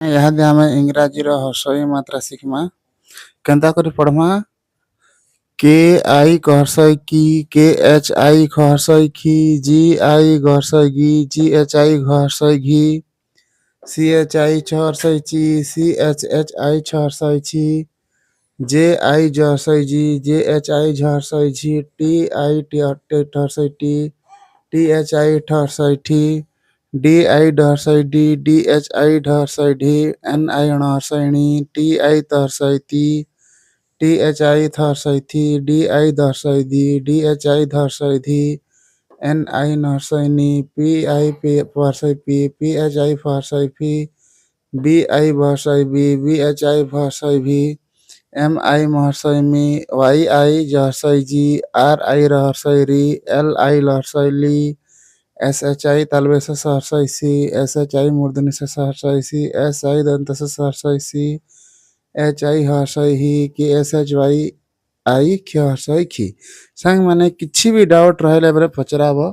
इहादे आमे इंग्राजीर हर्षई मात्रा शिखमा। केन्ता करि पढ़मा के आई कहर्षई की, के एच आई कहर्षई की, जी आई घर्षई गी, जी H I घर्षई ghee, C H I छहर्षई ची, सी एच आई छहर्षई छी, जे आई झर्षई जी, जे एच आई झर्षई झी, टी आई ठहर्षई टी, टी एच आई ठहर्षई ठी, डी आई ढहर्षई डी, डी एच आई ढहर्षई ढी, एन आई अणहर्षई टी आई तहर्षई ती, टी एच आई थहर्षई थी, डी आई धर्षई दी, डी एच आई धर्षई धी, एन आई नहर्षई नी, पी आई फहर्षई पी एच आई फहर्षई फी, बी आई भर्षई बी एच आई भर्षई भी, एम आई महर्षई मी, Y I जहर्षई ji, R I रहर्षई री, एल आई लहर्षई ली, एस एच आई तालवे से सहर्षई सी, एस एच आई मूर्धनि से सहर्षई सी, एस आई दंत से सहर्षई सी, एच आई हर्षई ही, कि एस एच वाई आई हर्षई खी। सांग माने किछि भी डाउट रहले बेले पचराबो।